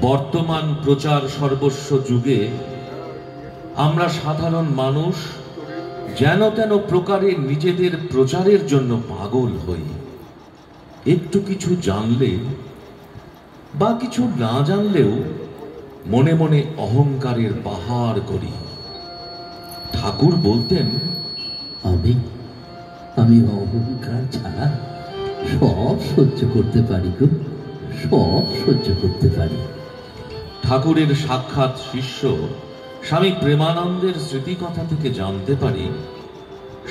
বর্তমান প্রচার সর্বস্ব যুগে আমরা সাধারণ মানুষ যেন তেন প্রকারে নিজেদের প্রচারের জন্য পাগল হই। একটু কিছু জানলে বা কিছু না জানলেও মনে মনে অহংকারের পাহাড় করি। ঠাকুর বলতেন, আমি অহংকার ছাড়া সব সহ্য করতে পারি গো, সব সহ্য করতে পারি। ঠাকুরের সাক্ষাৎ শিষ্য স্বামী প্রেমানন্দের স্মৃতিকথা থেকে জানতে পারি,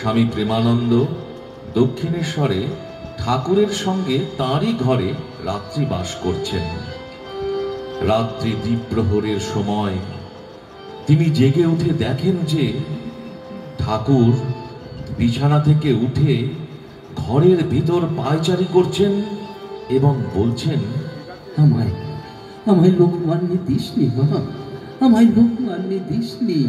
স্বামী প্রেমানন্দ দক্ষিণেশ্বরে ঠাকুরের সঙ্গে তাঁরই ঘরে রাত্রি বাস করছেন। রাত্রি দ্বীপ্রহরের সময় তিনি জেগে উঠে দেখেন যে ঠাকুর বিছানা থেকে উঠে ঘরের ভিতর পায়চারি করছেন এবং বলছেন, আমায় আমায় লোকমান্যে দিসনি মা, আমায় লোকমান্যে দিসনি,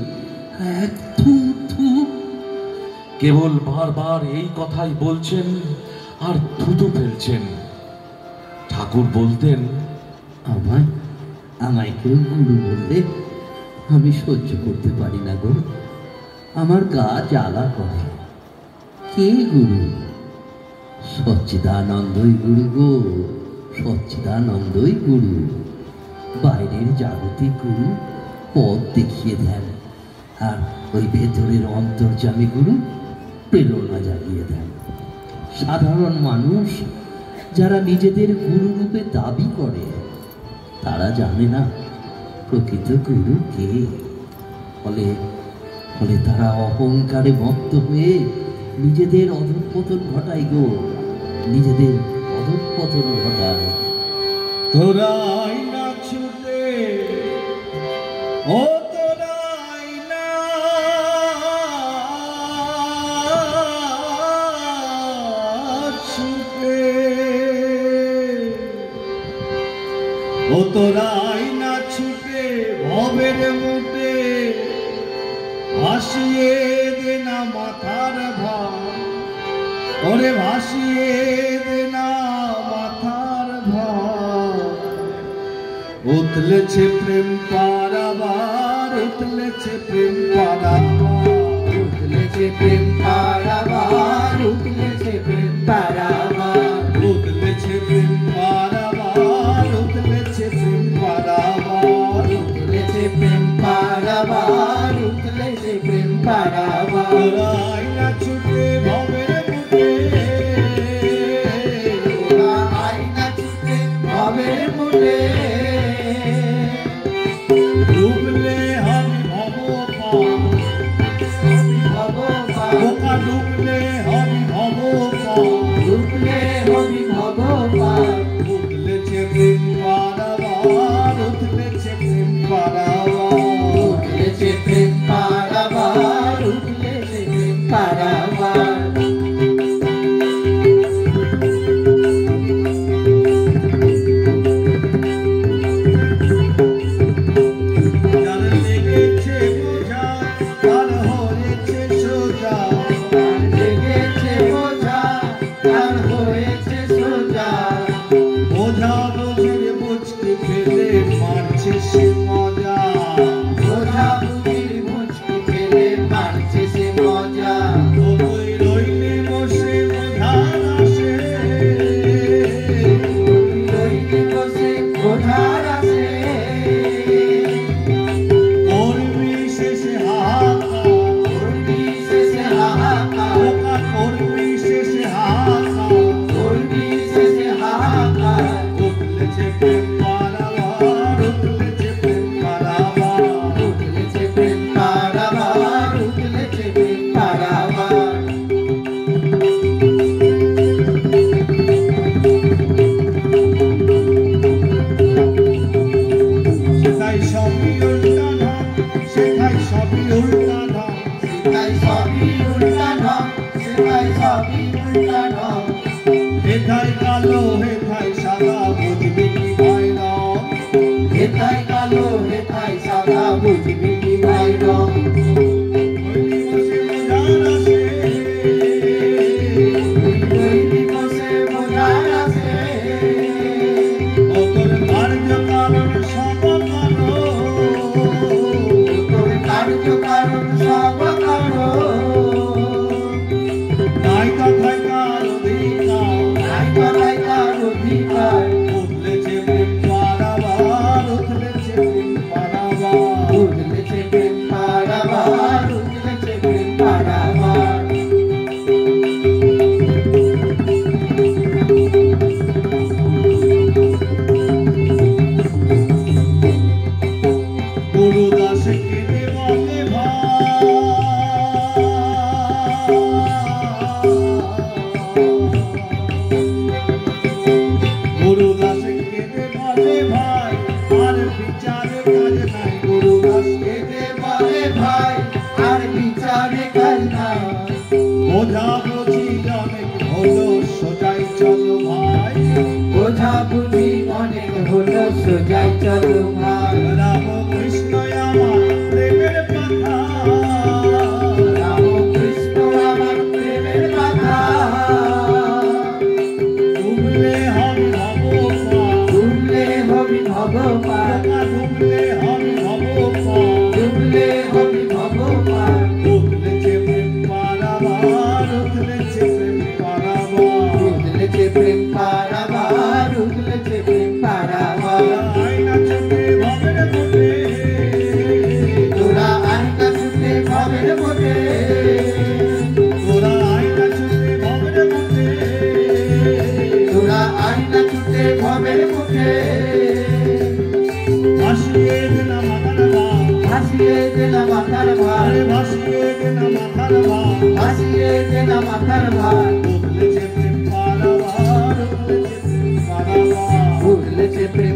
কেবল বারবার এই কথাই বলছেন আর থুতু ফেলছেন। ঠাকুর বলতেন, আমায় আমায় কেউ গুরু বললে আমি সহ্য করতে পারি না গো, আমার গা জ্বালা করে। কে গুরু? সচ্চিদানন্দই গুরু গো, সচ্চিদানন্দই গুরু। বাইরের জাগতিক গুরু পথ দেখিয়ে দেন, আর ওই ভেতরের অন্তর্যামী গুরু প্রেরণা জাগিয়ে দেন। সাধারণ মানুষ যারা নিজেদের গুরু রূপে দাবি করে তারা জানে না প্রকৃত গুরু কে। ফলে তারা অহংকারে মত্ত হয়ে নিজেদের অধঃপতন ঘটায় গো, নিজেদের অধঃপতন ঘটায়। তোরাই না ছুটে ও তোরাই না ছুটে, ও তোরাই না ছুটে ভবের মুটে, ভাসিয়ে দে না মাথার ভার, ওরে ভাসিয়ে দে না মাথার ভার। উতলেছে প্রেম পারাবার, উতলেছে প্রেম পারাবার, উঠলেছে প্রেম পারাবার, উঠলেছে প্রেম পারাবার, উতলেছে প্রেম পারাবার, উতলেছে প্রেম পারাবার, উঠলেছে প্রেম পারাবার, উঠলেছে প্রেম পারাবার। তোরাই না ছুটে ভবের মুটে, তোরাই না ছুটে ভবের মুটে, ডুবলে আমি ভব পার, বোকা ডুবলে আমি ভব পার, ডুবলে হবি ভগবান। উতলেছে প্রেম পারাবার, উতলেছে প্রেম পারাবার, উঠলেছে প্রেম পারাবার, উঠলেছে প্রেম পারাবার। যার লেগেছে বোঝা তার হয়েছে সোজা, আর লেগেছে বোঝা আর হয়েছে সোজা, বোঝা বোঝের বুঝতে ফেলে মারছে সে মজা, বোঝা বুঝির মুচকি ফেলে মারছে সে মজা। ওই রইলে বসে বোঝার আসে, রইলে বসে বোঝার আসে, করবি শেষে হাহাকার, করবি শেষে হাহাকার, বোকা করবি শেষে হাহাকার। করবি শেষে হাহাকার। উতলেছে প্রেম পারাবার, উতলেছে প্রেম পারাবার, উঠলেছে প্রেম পারাবার, উঠলেছে প্রেম পারাবার। বলে ভাই আর বিচারে কাজ নাই গুরুদাস যেতে বলে ভাই আর বিচারে কাজ নাই বোঝা বুঝি অনেক হলো সোজাই চলো ভাই বোঝা বুঝি অনেক হলো সোজাই চলো ভাই রাম কৃষ্ণ আমার প্রেমের কথা রাম কৃষ্ণ আমার প্রেমের কথা ডুবলে হবি ভগবান ডুবলে হবি ভগবান ডুবলে হবি ভগবান ডুবলে হবি ভগবান উঠলেছে প্রেম পারাবার উঠলেছে প্রেম পারাবার উঠলেছে প্রেম পারাবার উঠলেছে প্রেম পারাবার আয়না চোখে ভবের ঘটে তোরা আইনা ছুটে ভবের বটে তোরা আয়না চোখে ভবের ঘটে তোরা আইনা ছুটে ভবের বটে ভাসিয়ে দে না মাথার ভার ভাসিয়ে দে না মাথার ভার আরে ভাসিয়ে দে না মাথার ভার ভাসিয়ে দে না মাথার ভার উঠলেছে প্রেম পারাবার উঠলেছে প্রেম পারাবার উঠলেছে প্রেম